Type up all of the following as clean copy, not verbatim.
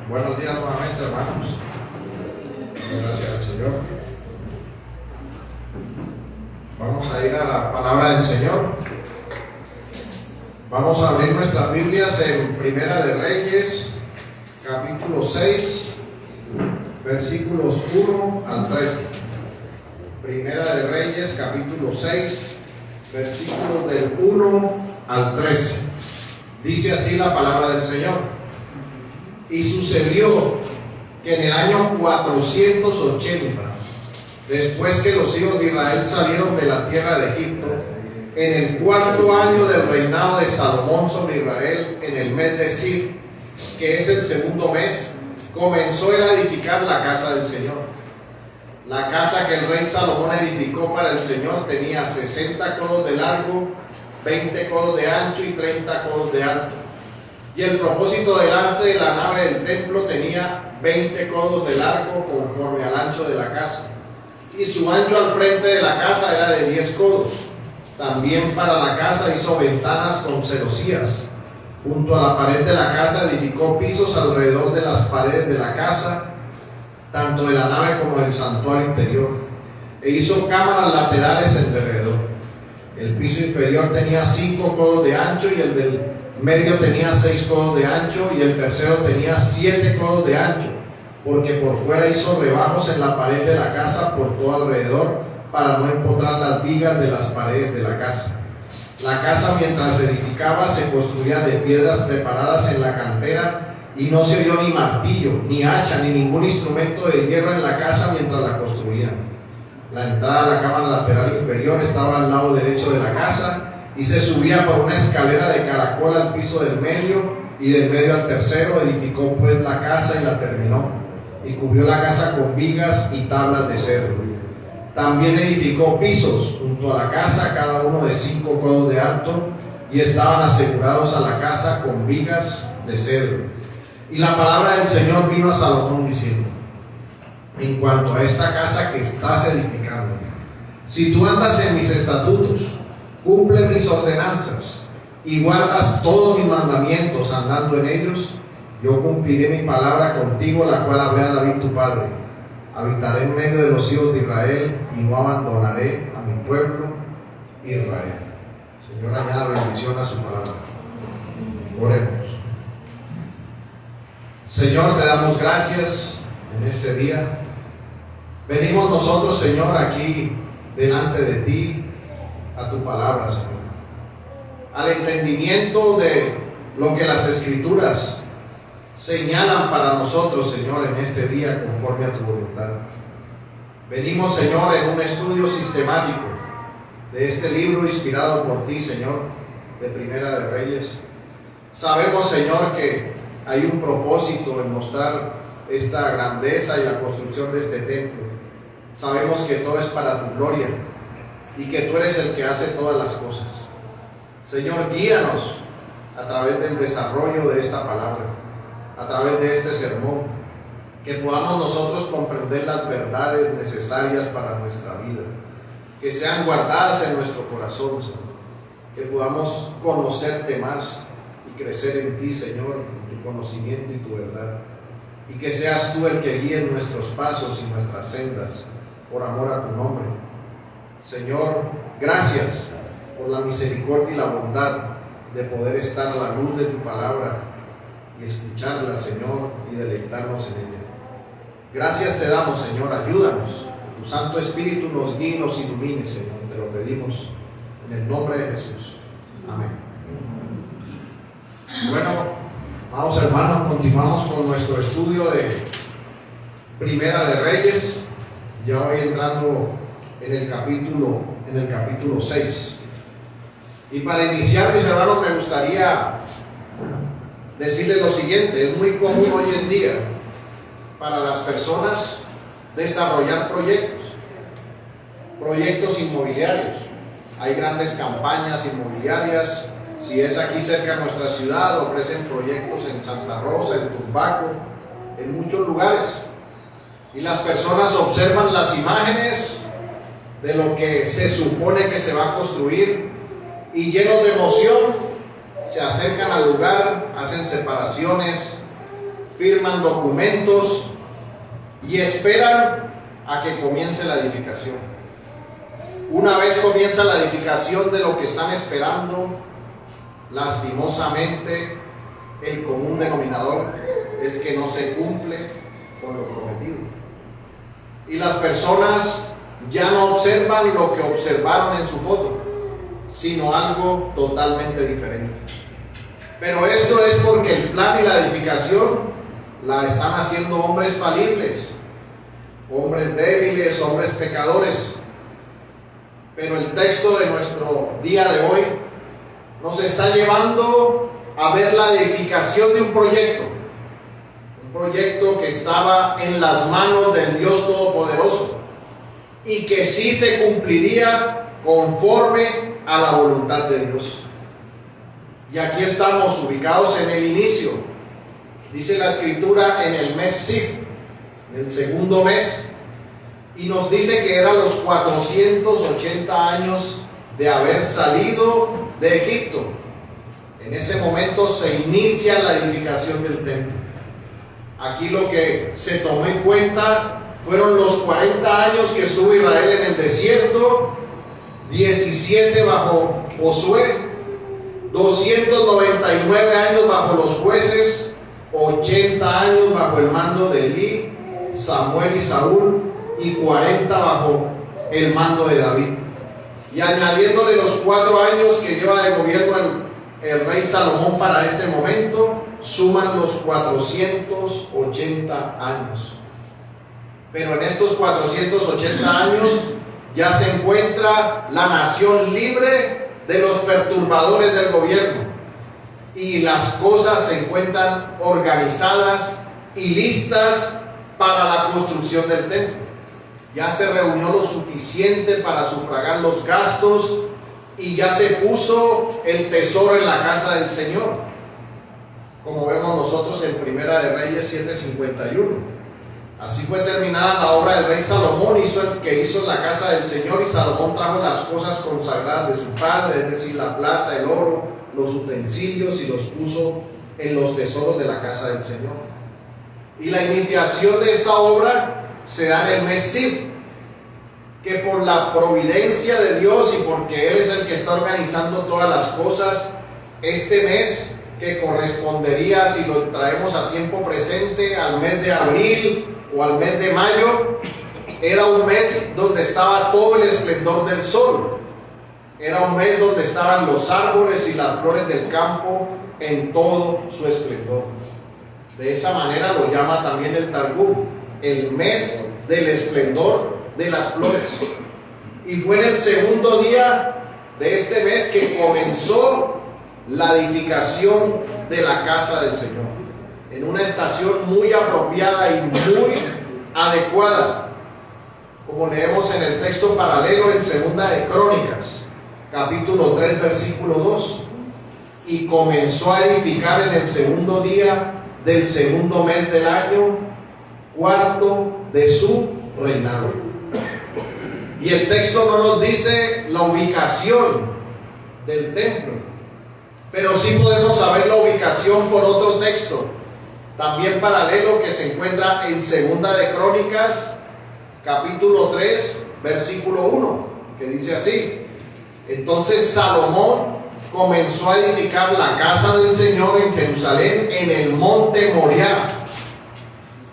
Buenos días nuevamente, hermanos. Gracias al Señor. Vamos a ir a la palabra del Señor. Vamos a abrir nuestras Biblias en Primera de Reyes, capítulo 6, versículos 1 al 13. Primera de Reyes, capítulo 6, versículos del 1 al 13. Dice así la palabra del Señor. Y sucedió que en el año 480, después que los hijos de Israel salieron de la tierra de Egipto, en el cuarto año del reinado de Salomón sobre Israel, en el mes de Sib, que es el segundo mes, comenzó él a edificar la casa del Señor. La casa que el rey Salomón edificó para el Señor tenía 60 codos de largo, 20 codos de ancho y 30 codos de alto. Y el propósito delante de la nave del templo tenía 20 codos de largo conforme al ancho de la casa. Y su ancho al frente de la casa era de 10 codos. También para la casa hizo ventanas con celosías. Junto a la pared de la casa edificó pisos alrededor de las paredes de la casa, tanto de la nave como del santuario interior. E hizo cámaras laterales en derredor. El piso inferior tenía 5 codos de ancho y el del medio tenía 6 codos de ancho y el tercero tenía 7 codos de ancho, porque por fuera hizo rebajos en la pared de la casa por todo alrededor para no empotrar las vigas de las paredes de la casa. La casa, mientras se edificaba, se construía de piedras preparadas en la cantera y no se oyó ni martillo, ni hacha, ni ningún instrumento de hierro en la casa mientras la construían. La entrada a la cámara lateral inferior estaba al lado derecho de la casa y se subía por una escalera de caracol al piso del medio, y del medio al tercero. Edificó pues la casa y la terminó, y cubrió la casa con vigas y tablas de cedro. También edificó pisos junto a la casa, cada uno de 5 codos de alto, y estaban asegurados a la casa con vigas de cedro. Y la palabra del Señor vino a Salomón diciendo: en cuanto a esta casa que estás edificando, si tú andas en mis estatutos, cumple mis ordenanzas y guardas todos mis mandamientos andando en ellos, yo cumpliré mi palabra contigo, la cual hablé a David tu padre. Habitaré en medio de los hijos de Israel y no abandonaré a mi pueblo Israel. Señor, añada bendición a su palabra. Oremos. Señor, te damos gracias en este día. Venimos nosotros, Señor, aquí delante de ti, a tu palabra, Señor, al entendimiento de lo que las Escrituras señalan para nosotros, Señor, en este día conforme a tu voluntad. Venimos, Señor, en un estudio sistemático de este libro inspirado por ti, Señor, de Primera de Reyes. Sabemos, Señor, que hay un propósito en mostrar esta grandeza y la construcción de este templo. Sabemos que todo es para tu gloria y que tú eres el que hace todas las cosas. Señor, guíanos a través del desarrollo de esta palabra, a través de este sermón, que podamos nosotros comprender las verdades necesarias para nuestra vida, que sean guardadas en nuestro corazón, Señor, que podamos conocerte más y crecer en ti, Señor, en tu conocimiento y tu verdad, y que seas tú el que guíe nuestros pasos y nuestras sendas por amor a tu nombre. Señor, gracias por la misericordia y la bondad de poder estar a la luz de tu palabra y escucharla, Señor, y deleitarnos en ella. Gracias te damos, Señor, ayúdanos. Tu Santo Espíritu nos guíe y nos ilumine, Señor. Te lo pedimos en el nombre de Jesús. Amén. Bueno, vamos, hermanos, continuamos con nuestro estudio de Primera de Reyes. Ya voy entrando en el capítulo 6. Y para iniciar, mis hermanos, me gustaría decirles lo siguiente. Es muy común hoy en día para las personas desarrollar proyectos inmobiliarios. Hay grandes campañas inmobiliarias. Si es aquí cerca de nuestra ciudad, ofrecen proyectos en Santa Rosa, en Turbaco, en muchos lugares. Y las personas observan las imágenes de lo que se supone que se va a construir y llenos de emoción se acercan al lugar, hacen separaciones, firman documentos y esperan a que comience la edificación. Una vez comienza la edificación de lo que están esperando, lastimosamente el común denominador es que no se cumple con lo prometido. Y las personas ya no observan lo que observaron en su foto, sino algo totalmente diferente. Pero esto es porque el plan y la edificación la están haciendo hombres falibles, hombres débiles, hombres pecadores. Pero el texto de nuestro día de hoy nos está llevando a ver la edificación de un proyecto que estaba en las manos del Dios Todopoderoso y que sí se cumpliría conforme a la voluntad de Dios. Y aquí estamos ubicados en el inicio. Dice la Escritura en el mes Sif, el segundo mes, y nos dice que eran los 480 años de haber salido de Egipto. En ese momento se inicia la edificación del templo. Aquí lo que se tomó en cuenta fueron los 40 años que estuvo Israel en el desierto, 17 bajo Josué, 299 años bajo los jueces, 80 años bajo el mando de Elí, Samuel y Saúl, y 40 bajo el mando de David. Y añadiéndole los 4 años que lleva de gobierno el rey Salomón para este momento, suman los 480 años. Pero en estos 480 años ya se encuentra la nación libre de los perturbadores del gobierno, y las cosas se encuentran organizadas y listas para la construcción del templo. Ya se reunió lo suficiente para sufragar los gastos y ya se puso el tesoro en la casa del Señor, como vemos nosotros en Primera de Reyes 7:51. Así fue terminada la obra del rey Salomón, que hizo la casa del Señor, y Salomón trajo las cosas consagradas de su padre, es decir, la plata, el oro, los utensilios, y los puso en los tesoros de la casa del Señor. Y la iniciación de esta obra se da en el mes Sif, que por la providencia de Dios y porque Él es el que está organizando todas las cosas, este mes, que correspondería, si lo traemos a tiempo presente, al mes de abril o al mes de mayo, era un mes donde estaba todo el esplendor del sol. Era un mes donde estaban los árboles y las flores del campo en todo su esplendor. De esa manera lo llama también el Targum, el mes del esplendor de las flores. Y fue en el segundo día de este mes que comenzó la edificación de la casa del Señor, en una estación muy apropiada y muy adecuada, como leemos en el texto paralelo en Segunda de Crónicas, capítulo 3, versículo 2. Y comenzó a edificar en el segundo día del segundo mes del año, cuarto de su reinado. Y el texto no nos dice la ubicación del templo, pero sí podemos saber la ubicación por otro texto, también paralelo, que se encuentra en Segunda de Crónicas, capítulo 3, versículo 1, que dice así: entonces Salomón comenzó a edificar la casa del Señor en Jerusalén, en el monte Moriah,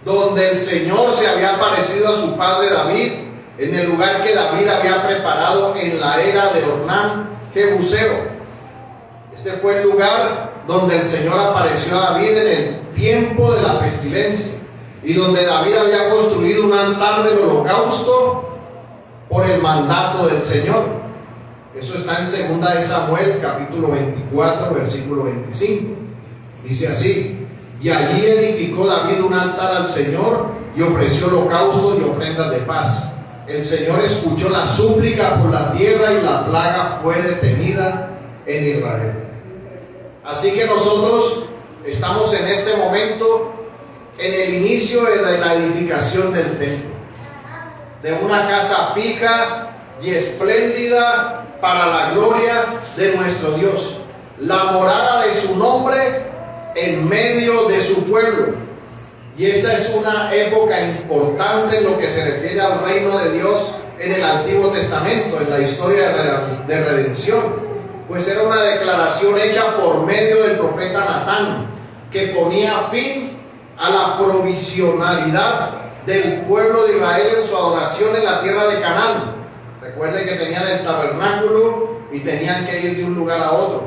donde el Señor se había aparecido a su padre David, en el lugar que David había preparado en la era de Ornán, Jebuseo. Este fue el lugar donde el Señor apareció a David en el tiempo de la pestilencia, y donde David había construido un altar del holocausto por el mandato del Señor. Eso está en Segunda de Samuel, capítulo 24, versículo 25. Dice así: y allí edificó David un altar al Señor y ofreció holocaustos y ofrendas de paz. El Señor escuchó la súplica por la tierra y la plaga fue detenida en Israel. Así que nosotros estamos en este momento en el inicio de la edificación del templo, de una casa fija y espléndida para la gloria de nuestro Dios, la morada de su nombre en medio de su pueblo, Y esta es una época importante en lo que se refiere al reino de Dios en el Antiguo Testamento, en la historia de redención. Pues era una declaración hecha por medio del profeta Natán, que ponía fin a la provisionalidad del pueblo de Israel en su adoración en la tierra de Canaán. Recuerden que tenían el tabernáculo y tenían que ir de un lugar a otro.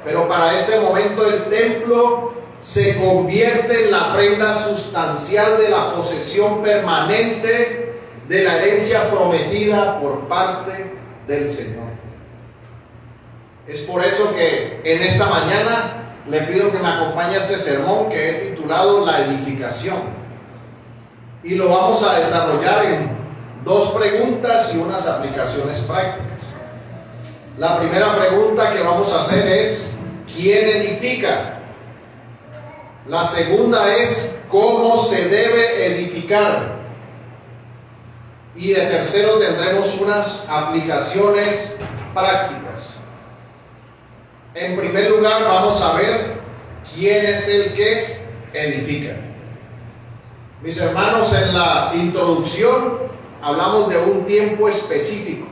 Pero para este momento el templo se convierte en la prenda sustancial de la posesión permanente de la herencia prometida por parte del Señor. Es por eso que en esta mañana le pido que me acompañe a este sermón que he titulado La edificación. Y lo vamos a desarrollar en dos preguntas y unas aplicaciones prácticas. La primera pregunta que vamos a hacer es: ¿quién edifica? La segunda es: ¿cómo se debe edificar? Y de tercero tendremos unas aplicaciones prácticas. En primer lugar, vamos a ver quién es el que edifica. Mis hermanos, en la introducción hablamos de un tiempo específico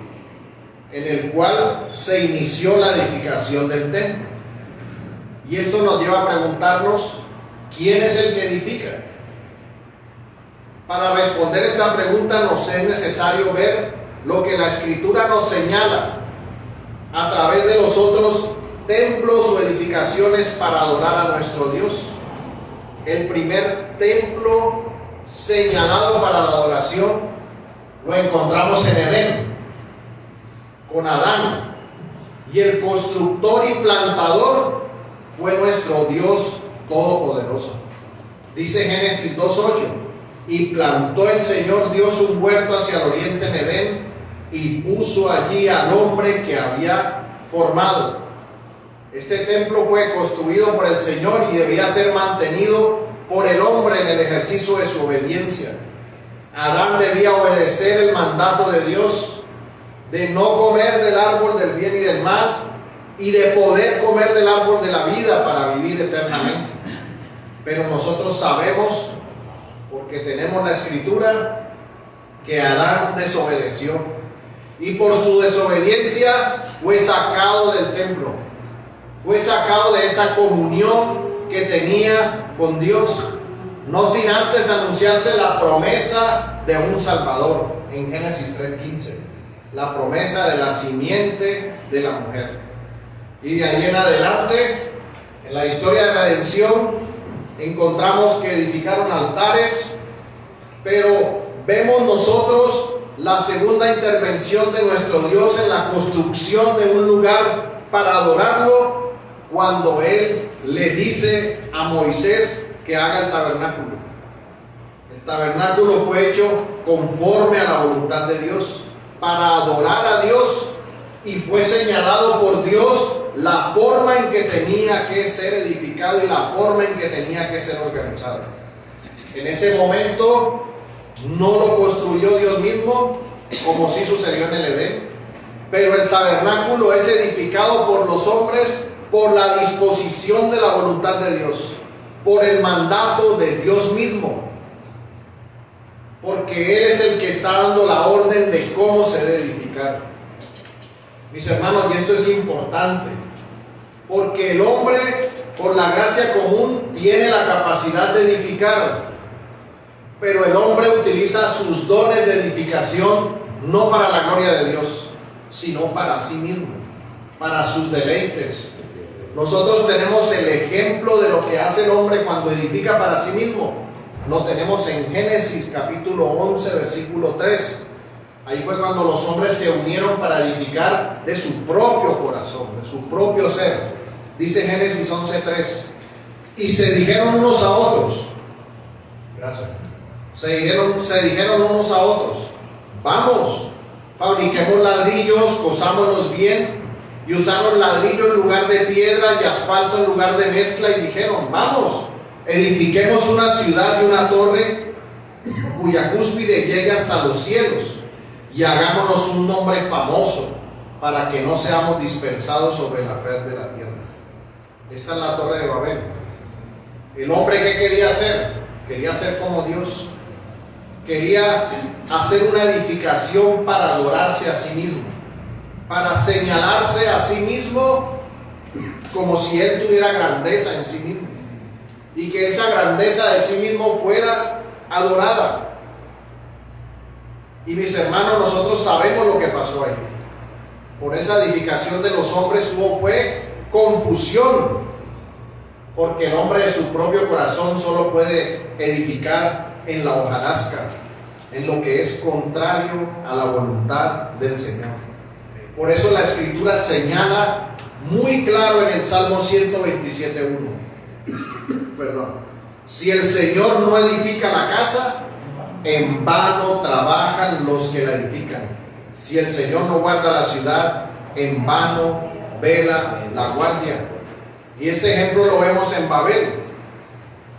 en el cual se inició la edificación del templo. Y esto nos lleva a preguntarnos: ¿quién es el que edifica? Para responder esta pregunta nos es necesario ver lo que la Escritura nos señala a través de los otros templos o edificaciones para adorar a nuestro Dios. El primer templo señalado para la adoración lo encontramos en Edén, con Adán, y el constructor y plantador fue nuestro Dios Todopoderoso. Dice Génesis 2:8: y plantó el Señor Dios un huerto hacia el oriente en Edén, y puso allí al hombre que había formado. Este templo fue construido por el Señor y debía ser mantenido por el hombre en el ejercicio de su obediencia. Adán debía obedecer el mandato de Dios de no comer del árbol del bien y del mal, y de poder comer del árbol de la vida para vivir eternamente. Pero nosotros sabemos, porque tenemos la Escritura, que Adán desobedeció, y por su desobediencia fue sacado del templo, fue sacado de esa comunión que tenía con Dios, no sin antes anunciarse la promesa de un Salvador en Génesis 3:15, la promesa de la simiente de la mujer. Y de ahí en adelante, en la historia de redención, encontramos que edificaron altares, pero vemos nosotros la segunda intervención de nuestro Dios en la construcción de un lugar para adorarlo, cuando Él le dice a Moisés que haga el tabernáculo. El tabernáculo fue hecho conforme a la voluntad de Dios, para adorar a Dios, y fue señalado por Dios la forma en que tenía que ser edificado y la forma en que tenía que ser organizado. En ese momento no lo construyó Dios mismo, como sí sucedió en el Edén, pero el tabernáculo es edificado por los hombres por la disposición de la voluntad de Dios, por el mandato de Dios mismo, porque Él es el que está dando la orden de cómo se debe edificar. Mis hermanos, y esto es importante, porque el hombre, por la gracia común, tiene la capacidad de edificar, pero el hombre utiliza sus dones de edificación no para la gloria de Dios, sino para sí mismo, para sus deleites. Nosotros tenemos el ejemplo de lo que hace el hombre cuando edifica para sí mismo. Lo tenemos en Génesis capítulo 11, versículo 3. Ahí fue cuando los hombres se unieron para edificar de su propio corazón, de su propio ser. Dice Génesis 11:3: y se dijeron unos a otros, gracias, se dijeron unos a otros: vamos, fabriquemos ladrillos, cosámonos bien. Y usaron ladrillo en lugar de piedra y asfalto en lugar de mezcla, y dijeron: vamos, edifiquemos una ciudad y una torre cuya cúspide llegue hasta los cielos, y hagámonos un nombre famoso, para que no seamos dispersados sobre la faz de la tierra. Esta es la torre de Babel. El hombre, ¿qué quería hacer? quería ser como Dios, quería hacer una edificación para adorarse a sí mismo, para señalarse a sí mismo como si él tuviera grandeza en sí mismo y que esa grandeza de sí mismo fuera adorada. Y mis hermanos, nosotros sabemos lo que pasó ahí. Por esa edificación de los hombres fue confusión, porque el hombre de su propio corazón solo puede edificar en la hojarasca, en lo que es contrario a la voluntad del Señor. Por eso la Escritura señala muy claro en el Salmo 127:1. Perdón. Si el Señor no edifica la casa, en vano trabajan los que la edifican. Si el Señor no guarda la ciudad, en vano vela la guardia. Y este ejemplo lo vemos en Babel.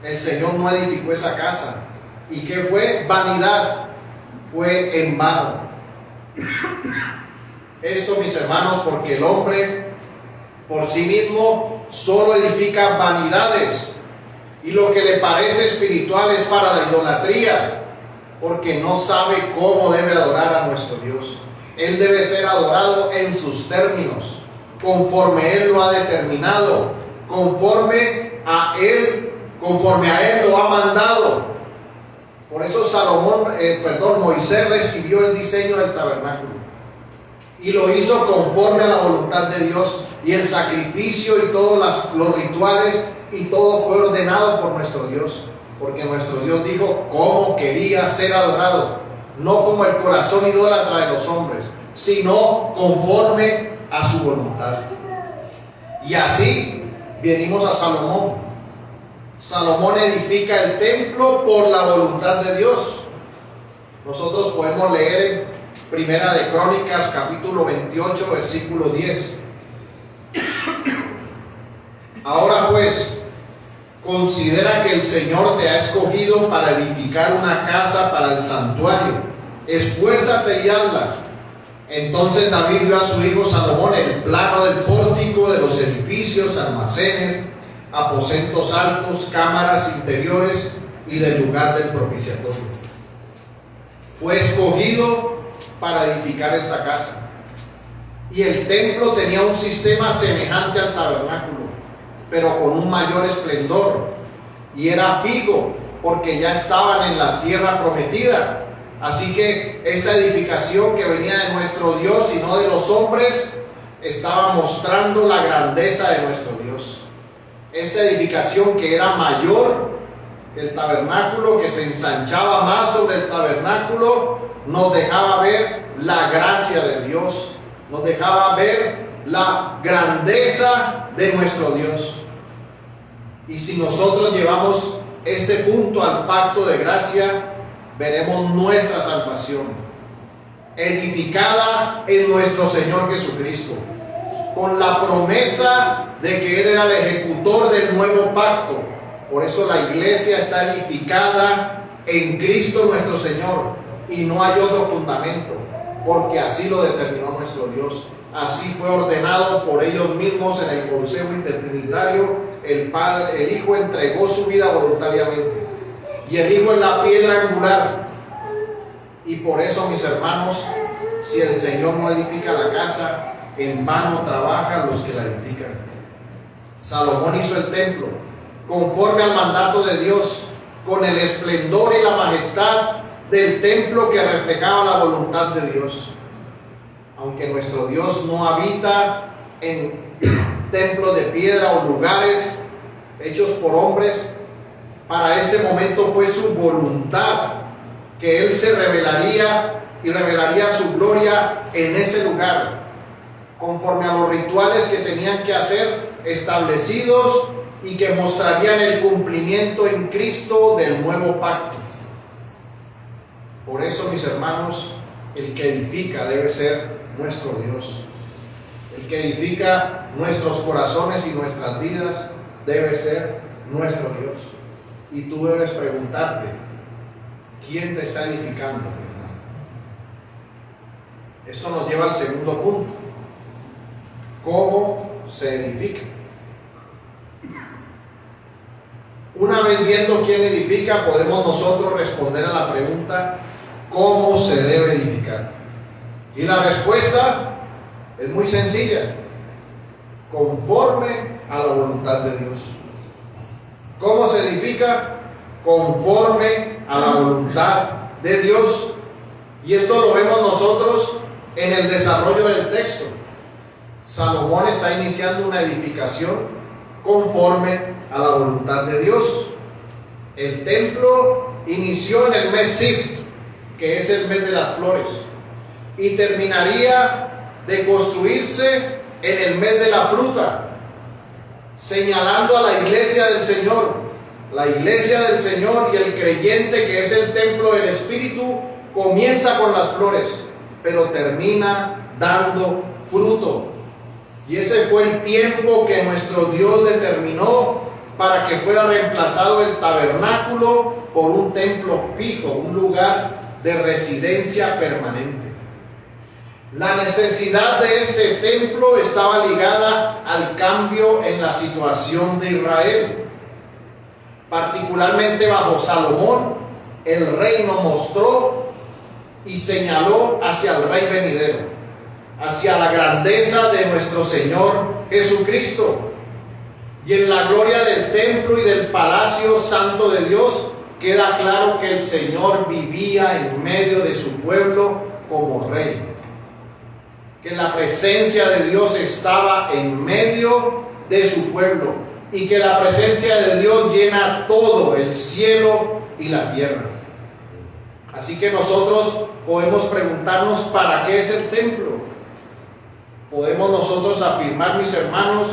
El Señor no edificó esa casa. ¿Y qué fue? Vanidad. Fue en vano. Esto, mis hermanos, porque el hombre por sí mismo solo edifica vanidades, y lo que le parece espiritual es para la idolatría, porque no sabe cómo debe adorar a nuestro Dios. Él debe ser adorado en sus términos, conforme Él lo ha determinado, conforme a Él lo ha mandado. Por eso Moisés recibió el diseño del tabernáculo y lo hizo conforme a la voluntad de Dios, y el sacrificio y todos los rituales y todo fue ordenado por nuestro Dios, porque nuestro Dios dijo cómo quería ser adorado, no como el corazón idólatra de los hombres, sino conforme a su voluntad. Y así venimos a Salomón. Salomón edifica el templo por la voluntad de Dios. Nosotros podemos leer en Primera de Crónicas, capítulo 28, versículo 10. Ahora pues, considera que el Señor te ha escogido para edificar una casa para el santuario. Esfuérzate y hazla. Entonces David dio a su hijo Salomón el plano del pórtico, de los edificios, almacenes, aposentos altos, cámaras interiores y del lugar del propiciatorio. Fue escogido para edificar esta casa. Y el templo tenía un sistema semejante al tabernáculo, pero con un mayor esplendor, y era fijo, porque ya estaban en la tierra prometida. Así que esta edificación que venía de nuestro Dios y no de los hombres, estaba mostrando la grandeza de nuestro Dios. Esta edificación que era mayor que el tabernáculo, que se ensanchaba más sobre el tabernáculo, nos dejaba ver la gracia de Dios, nos dejaba ver la grandeza de nuestro Dios. Y si nosotros llevamos este punto al pacto de gracia, veremos nuestra salvación edificada en nuestro Señor Jesucristo, con la promesa de que Él era el ejecutor del nuevo pacto. Por eso la iglesia está edificada en Cristo nuestro Señor, y no hay otro fundamento, porque así lo determinó nuestro Dios. Así fue ordenado por ellos mismos en el Consejo Intertrinitario. El Hijo entregó su vida voluntariamente, y el Hijo es la piedra angular. Y por eso, mis hermanos, si el Señor no edifica la casa, en vano trabajan los que la edifican. Salomón hizo el templo conforme al mandato de Dios, con el esplendor y la majestad del templo que reflejaba la voluntad de Dios. Aunque nuestro Dios no habita en templos de piedra o lugares hechos por hombres, para este momento fue su voluntad que Él se revelaría y revelaría su gloria en ese lugar, conforme a los rituales que tenían que hacer establecidos y que mostrarían el cumplimiento en Cristo del nuevo pacto. Por eso, mis hermanos, el que edifica debe ser nuestro Dios. El que edifica nuestros corazones y nuestras vidas debe ser nuestro Dios. Y tú debes preguntarte, ¿quién te está edificando? Esto nos lleva al segundo punto. ¿Cómo se edifica? Una vez viendo quién edifica, podemos nosotros responder a la pregunta, ¿cómo se debe edificar? Y la respuesta es muy sencilla, conforme a la voluntad de Dios. ¿Cómo se edifica? Conforme a la voluntad de Dios. Y esto lo vemos nosotros en el desarrollo del texto. Salomón está iniciando una edificación conforme a la voluntad de Dios. El templo inició en el mes Sif, que es el mes de las flores, y terminaría de construirse en el mes de la fruta, señalando a la iglesia del Señor. La iglesia del Señor y el creyente, que es el templo del Espíritu, comienza con las flores, pero termina dando fruto. Y ese fue el tiempo que nuestro Dios determinó para que fuera reemplazado el tabernáculo por un templo fijo, un lugar de residencia permanente. La necesidad de este templo estaba ligada al cambio en la situación de Israel. Particularmente bajo Salomón, el reino mostró y señaló hacia el rey venidero, hacia la grandeza de nuestro Señor Jesucristo. Y en la gloria del templo y del palacio santo de Dios queda claro que el Señor vivía en medio de su pueblo como rey, que la presencia de Dios estaba en medio de su pueblo y que la presencia de Dios llena todo el cielo y la tierra. Así que nosotros podemos preguntarnos, ¿para qué es el templo? Podemos nosotros afirmar, mis hermanos,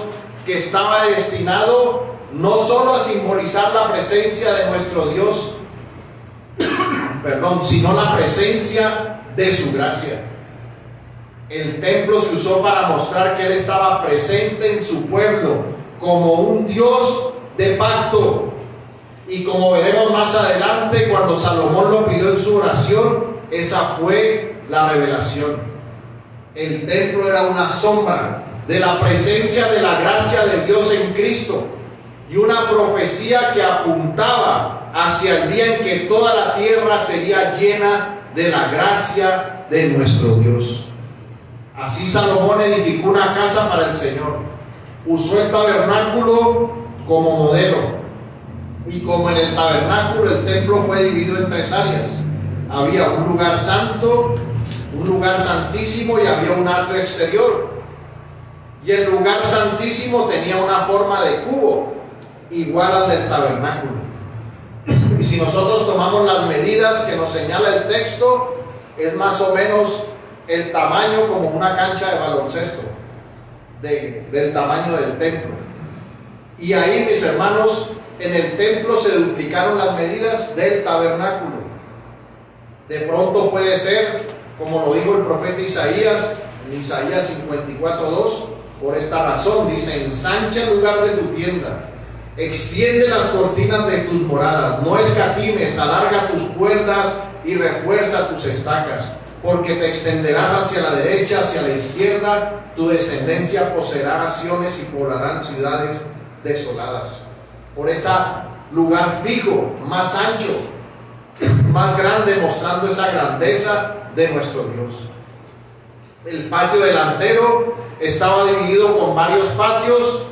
que estaba destinado no solo a simbolizar la presencia de nuestro Dios, sino la presencia de su gracia. El templo se usó para mostrar que Él estaba presente en su pueblo como un Dios de pacto. Y como veremos más adelante, cuando Salomón lo pidió en su oración, esa fue la revelación. El templo era una sombra de la presencia de la gracia de Dios en Cristo y una profecía que apuntaba hacia el día en que toda la tierra sería llena de la gracia de nuestro Dios. Así Salomón edificó una casa para el Señor. Usó el tabernáculo como modelo. Y como en el tabernáculo el templo fue dividido en tres áreas. Había un lugar santo, un lugar santísimo y había un atrio exterior. Y el lugar santísimo tenía una forma de cubo, igual al del tabernáculo. Y si nosotros tomamos las medidas que nos señala el texto, es más o menos el tamaño como una cancha de baloncesto, del tamaño del templo. Y ahí, mis hermanos, en el templo se duplicaron las medidas del tabernáculo. De pronto puede ser, como lo dijo el profeta Isaías, en Isaías 54:2, por esta razón, dice: ensancha el lugar de tu tienda, extiende las cortinas de tus moradas, no escatimes, alarga tus cuerdas y refuerza tus estacas, porque te extenderás hacia la derecha, hacia la izquierda, tu descendencia poseerá naciones y poblarán ciudades desoladas. Por ese lugar fijo, más ancho, más grande, mostrando esa grandeza de nuestro Dios. El patio delantero estaba dividido con varios patios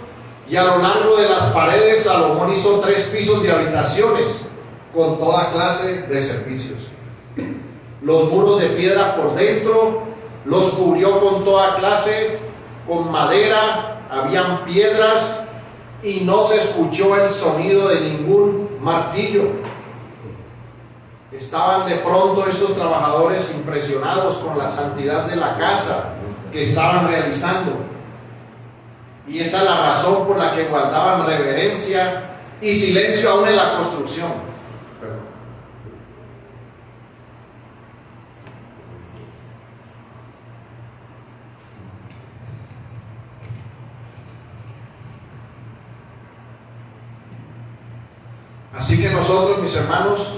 y a lo largo de las paredes Salomón hizo 3 pisos de habitaciones con toda clase de servicios. Los muros de piedra por dentro los cubrió con toda clase, con madera, habían piedras y no se escuchó el sonido de ningún martillo. Estaban de pronto estos trabajadores impresionados con la santidad de la casa que estaban realizando. Y esa es la razón por la que guardaban reverencia y silencio aún en la construcción. Así que nosotros, mis hermanos,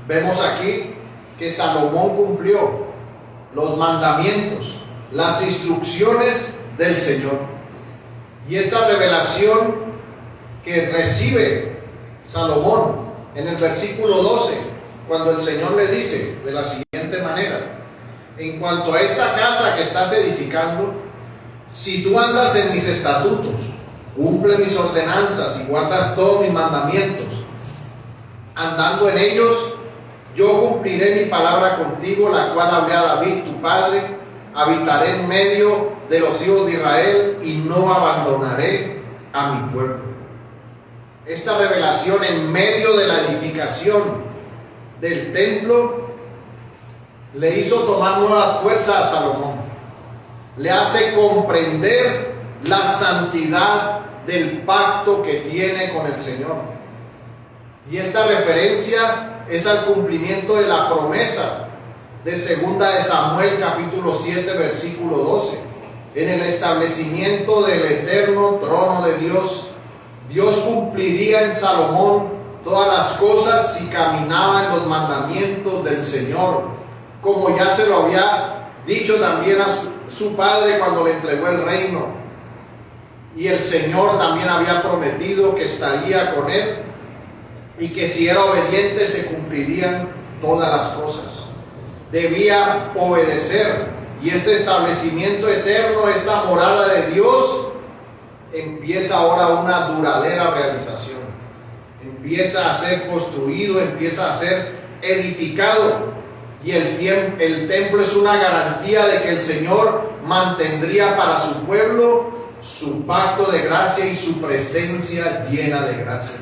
vemos aquí que Salomón cumplió los mandamientos, las instrucciones del Señor. Y esta revelación que recibe Salomón en el versículo 12, cuando el Señor le dice de la siguiente manera: en cuanto a esta casa que estás edificando, si tú andas en mis estatutos, cumple mis ordenanzas y guardas todos mis mandamientos, andando en ellos, yo cumpliré mi palabra contigo, la cual hablé a David tu padre. Habitaré en medio de los hijos de Israel y no abandonaré a mi pueblo. Esta revelación en medio de la edificación del templo le hizo tomar nuevas fuerzas a Salomón. Le hace comprender la santidad del pacto que tiene con el Señor. Y esta referencia es al cumplimiento de la promesa de 2 de Samuel capítulo 7 versículo 12. En el establecimiento del eterno trono de Dios, Dios cumpliría en Salomón todas las cosas si caminaba en los mandamientos del Señor, como ya se lo había dicho también a su padre cuando le entregó el reino. Y el Señor también había prometido que estaría con él y que si era obediente se cumplirían todas las cosas. Debía obedecer, y este establecimiento eterno, esta morada de Dios, empieza ahora una duradera realización. Empieza a ser construido, empieza a ser edificado, y el templo es una garantía de que el Señor mantendría para su pueblo su pacto de gracia y su presencia llena de gracia.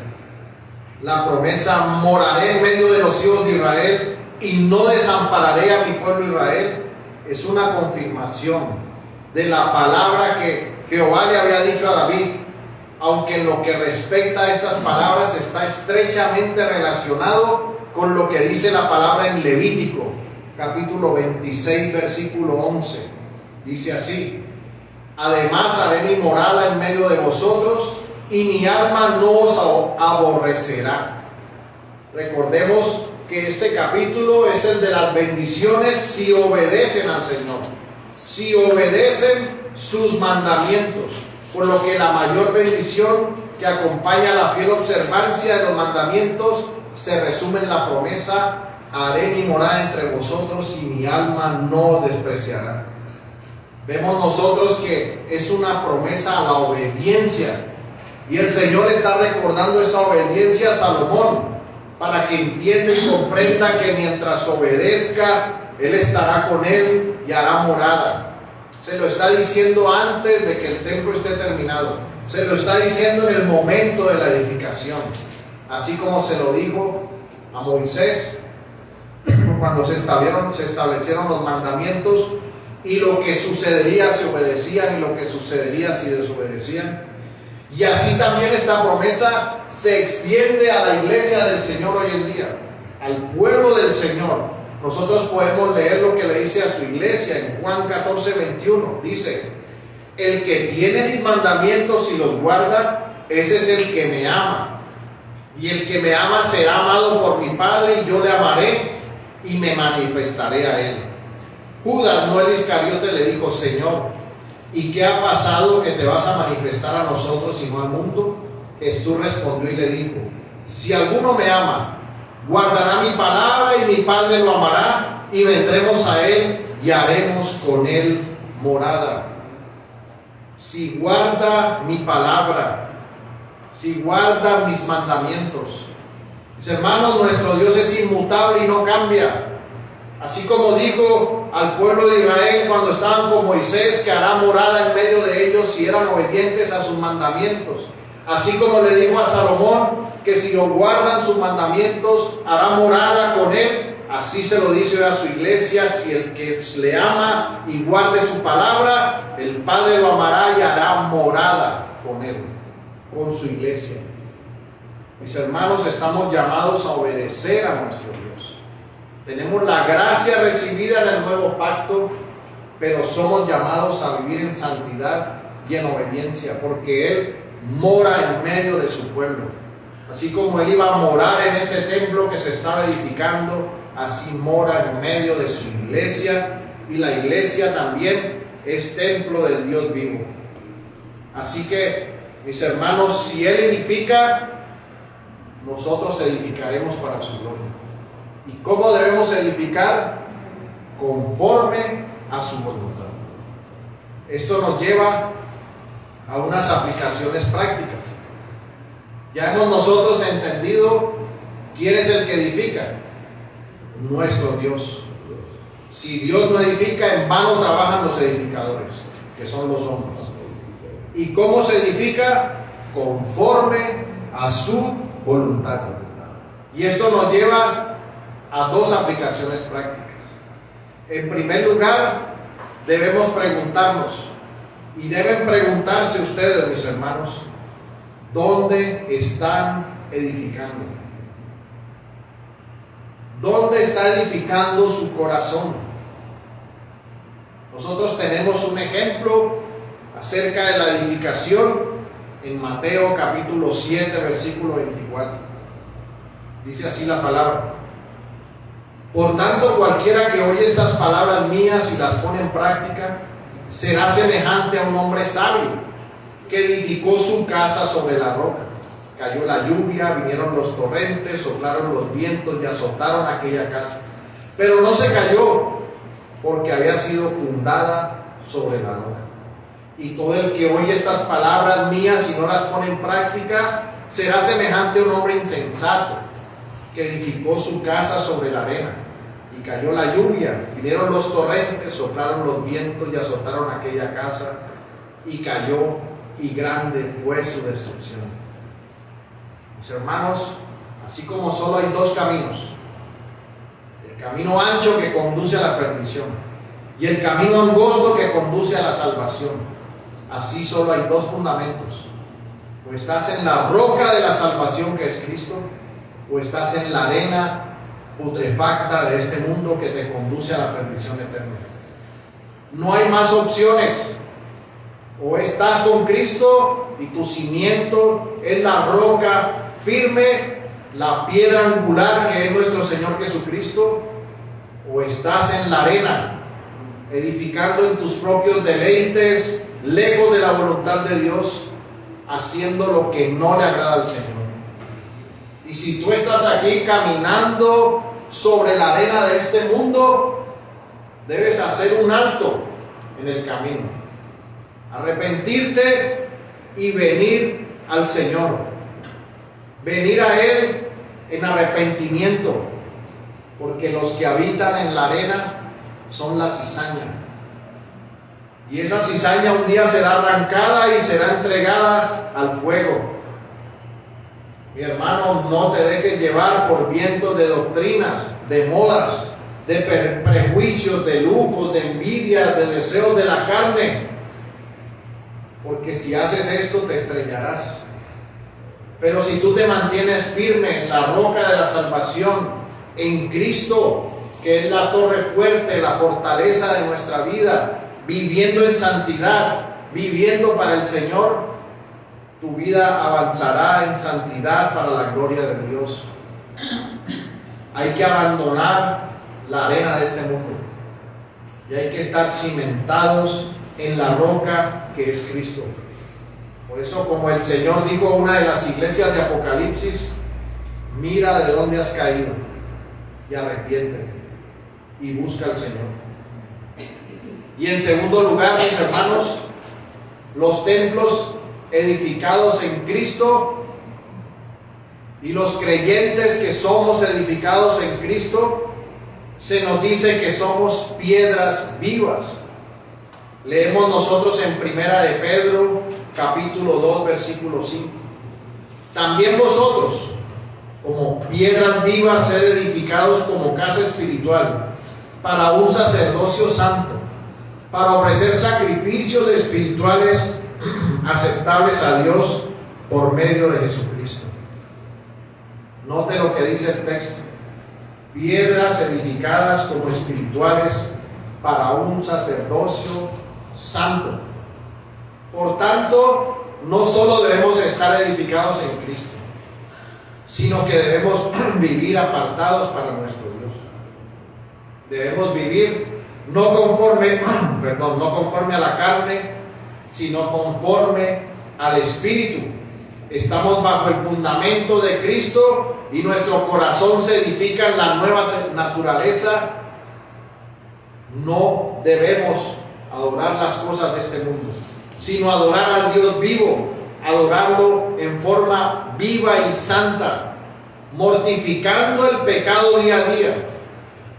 La promesa: moraré en medio de los hijos de Israel y no desampararé a mi pueblo Israel, es una confirmación de la palabra que Jehová le había dicho a David, aunque en lo que respecta a estas palabras está estrechamente relacionado con lo que dice la palabra en Levítico, capítulo 26, versículo 11. Dice así: además haré mi morada en medio de vosotros y mi alma no os aborrecerá. Recordemos que este capítulo es el de las bendiciones si obedecen al Señor, si obedecen sus mandamientos, por lo que la mayor bendición que acompaña la fiel observancia de los mandamientos se resume en la promesa: haré mi morada entre vosotros y mi alma no despreciará. Vemos nosotros que es una promesa a la obediencia, y el Señor está recordando esa obediencia a Salomón, para que entienda y comprenda que mientras obedezca, Él estará con él y hará morada. Se lo está diciendo antes de que el templo esté terminado. Se lo está diciendo en el momento de la edificación. Así como se lo dijo a Moisés cuando se establecieron los mandamientos y lo que sucedería si obedecían y lo que sucedería si desobedecían. Y así también esta promesa se extiende a la iglesia del Señor hoy en día, al pueblo del Señor. Nosotros podemos leer lo que le dice a su iglesia en Juan 14, 21. Dice: el que tiene mis mandamientos y los guarda, ese es el que me ama. Y el que me ama será amado por mi Padre, y yo le amaré y me manifestaré a él. Judas, no el Iscariote, le dijo: Señor, ¿y qué ha pasado que te vas a manifestar a nosotros y no al mundo? Jesús respondió y le dijo: si alguno me ama, guardará mi palabra, y mi Padre lo amará, y vendremos a él y haremos con él morada. Si guarda mi palabra, si guarda mis mandamientos. Mis hermanos, nuestro Dios es inmutable y no cambia. Así como dijo al pueblo de Israel cuando estaban con Moisés que hará morada en medio de ellos si eran obedientes a sus mandamientos. Así como le dijo a Salomón que si lo guardan sus mandamientos hará morada con él. Así se lo dice a su iglesia: si el que le ama y guarde su palabra, el Padre lo amará y hará morada con él, con su iglesia. Mis hermanos, estamos llamados a obedecer a nuestro Dios. Tenemos la gracia recibida en el nuevo pacto, pero somos llamados a vivir en santidad y en obediencia, porque Él mora en medio de su pueblo. Así como Él iba a morar en este templo que se estaba edificando, así mora en medio de su iglesia, y la iglesia también es templo del Dios vivo. Así que, mis hermanos, si Él edifica, nosotros edificaremos para su gloria. ¿Y cómo debemos edificar? Conforme a su voluntad. Esto nos lleva a unas aplicaciones prácticas. Ya hemos nosotros entendido quién es el que edifica. Nuestro Dios. Si Dios no edifica, en vano trabajan los edificadores, que son los hombres. ¿Y cómo se edifica? Conforme a su voluntad. Y esto nos lleva a dos aplicaciones prácticas. En primer lugar, debemos preguntarnos, y deben preguntarse ustedes, mis hermanos, ¿dónde están edificando? ¿Dónde está edificando su corazón? Nosotros tenemos un ejemplo acerca de la edificación en Mateo capítulo 7, versículo 24. Dice así la palabra: por tanto, cualquiera que oye estas palabras mías y las pone en práctica, será semejante a un hombre sabio que edificó su casa sobre la roca. Cayó la lluvia, vinieron los torrentes, soplaron los vientos y azotaron aquella casa. Pero no se cayó, porque había sido fundada sobre la roca. Y todo el que oye estas palabras mías y no las pone en práctica, será semejante a un hombre insensato que edificó su casa sobre la arena. Y cayó la lluvia, vinieron los torrentes, soplaron los vientos y azotaron aquella casa, y cayó, y grande fue su destrucción. Mis hermanos, así como solo hay dos caminos, el camino ancho que conduce a la perdición y el camino angosto que conduce a la salvación, así solo hay dos fundamentos: o estás en la roca de la salvación, que es Cristo, o estás en la arena putrefacta de este mundo que te conduce a la perdición eterna. No hay más opciones. O estás con Cristo y tu cimiento es la roca firme, la piedra angular que es nuestro Señor Jesucristo, o estás en la arena, edificando en tus propios deleites, lejos de la voluntad de Dios, haciendo lo que no le agrada al Señor. Y si tú estás aquí caminando sobre la arena de este mundo, debes hacer un alto en el camino, arrepentirte y venir al Señor. Venir a Él en arrepentimiento, porque los que habitan en la arena son la cizaña. Y esa cizaña un día será arrancada y será entregada al fuego. Mi hermano, no te dejes llevar por vientos de doctrinas, de modas, de prejuicios, de lujos, de envidias, de deseos de la carne. Porque si haces esto te estrellarás. Pero si tú te mantienes firme en la roca de la salvación, en Cristo, que es la torre fuerte, la fortaleza de nuestra vida, viviendo en santidad, viviendo para el Señor, tu vida avanzará en santidad para la gloria de Dios. Hay que abandonar la arena de este mundo y hay que estar cimentados en la roca que es Cristo. Por eso, como el Señor dijo a una de las iglesias de Apocalipsis: mira de dónde has caído y arrepiéntete y busca al Señor. Y en segundo lugar, mis hermanos, los templos edificados en Cristo y los creyentes que somos edificados en Cristo, se nos dice que somos piedras vivas. Leemos nosotros en Primera de Pedro capítulo 2 versículo 5: también vosotros, como piedras vivas, sed edificados como casa espiritual, para un sacerdocio santo, para ofrecer sacrificios espirituales aceptables a Dios por medio de Jesucristo. Note lo que dice el texto: piedras edificadas como espirituales para un sacerdocio santo. Por tanto, no solo debemos estar edificados en Cristo, sino que debemos vivir apartados para nuestro Dios. Debemos vivir no conforme a la carne, sino conforme al Espíritu, Estamos bajo el fundamento de Cristo y nuestro corazón se edifica en la nueva naturaleza. No debemos adorar las cosas de este mundo, sino adorar al Dios vivo, adorarlo en forma viva y santa, mortificando el pecado día a día,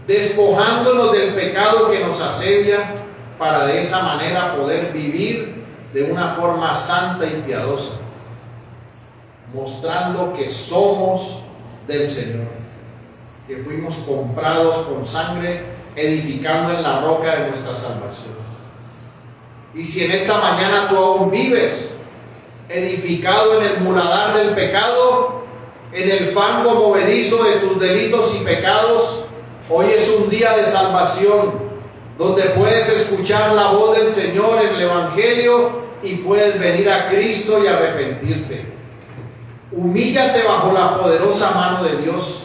despojándonos del pecado que nos asedia, para de esa manera poder vivir de una forma santa y piadosa, mostrando que somos del Señor, que fuimos comprados con sangre, edificando en la roca de nuestra salvación. Y si en esta mañana tú aún vives edificado en el muladar del pecado, en el fango movedizo de tus delitos y pecados, hoy es un día de salvación, donde puedes escuchar la voz del Señor en el Evangelio y puedes venir a Cristo y arrepentirte. Humíllate bajo la poderosa mano de Dios,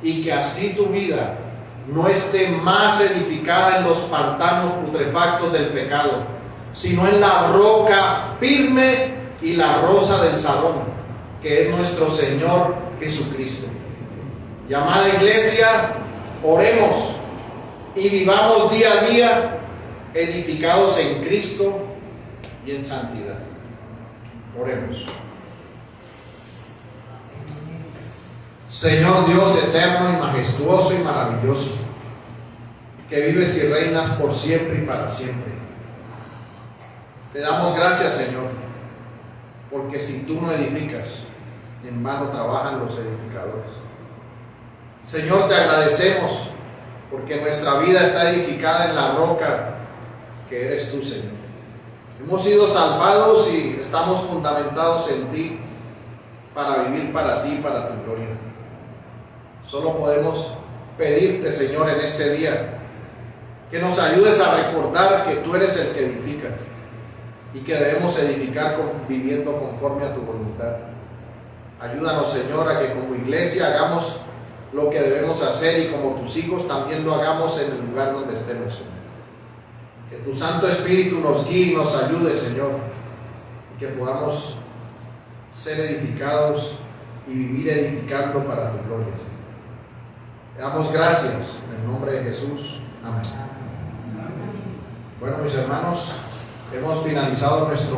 y que así tu vida no esté más edificada en los pantanos putrefactos del pecado, sino en la roca firme y la rosa del Salón, que es nuestro Señor Jesucristo. Llamada iglesia, oremos y vivamos día a día edificados en Cristo y en santidad. Oremos. Señor Dios eterno y majestuoso y maravilloso, que vives y reinas por siempre y para siempre, te damos gracias, Señor, porque si tú no edificas, en vano trabajan los edificadores. Señor, te agradecemos porque nuestra vida está edificada en la roca que eres tú, Señor. Hemos sido salvados y estamos fundamentados en ti para vivir para ti y para tu gloria. Solo podemos pedirte, Señor, en este día, que nos ayudes a recordar que tú eres el que edifica y que debemos edificar viviendo conforme a tu voluntad. Ayúdanos, Señor, a que como iglesia hagamos lo que debemos hacer y como tus hijos también lo hagamos en el lugar donde estemos, Señor. Que tu Santo Espíritu nos guíe y nos ayude, Señor, y que podamos ser edificados y vivir edificando para tu gloria, Señor. Te damos gracias en el nombre de Jesús. Amén. Bueno, mis hermanos, hemos finalizado nuestro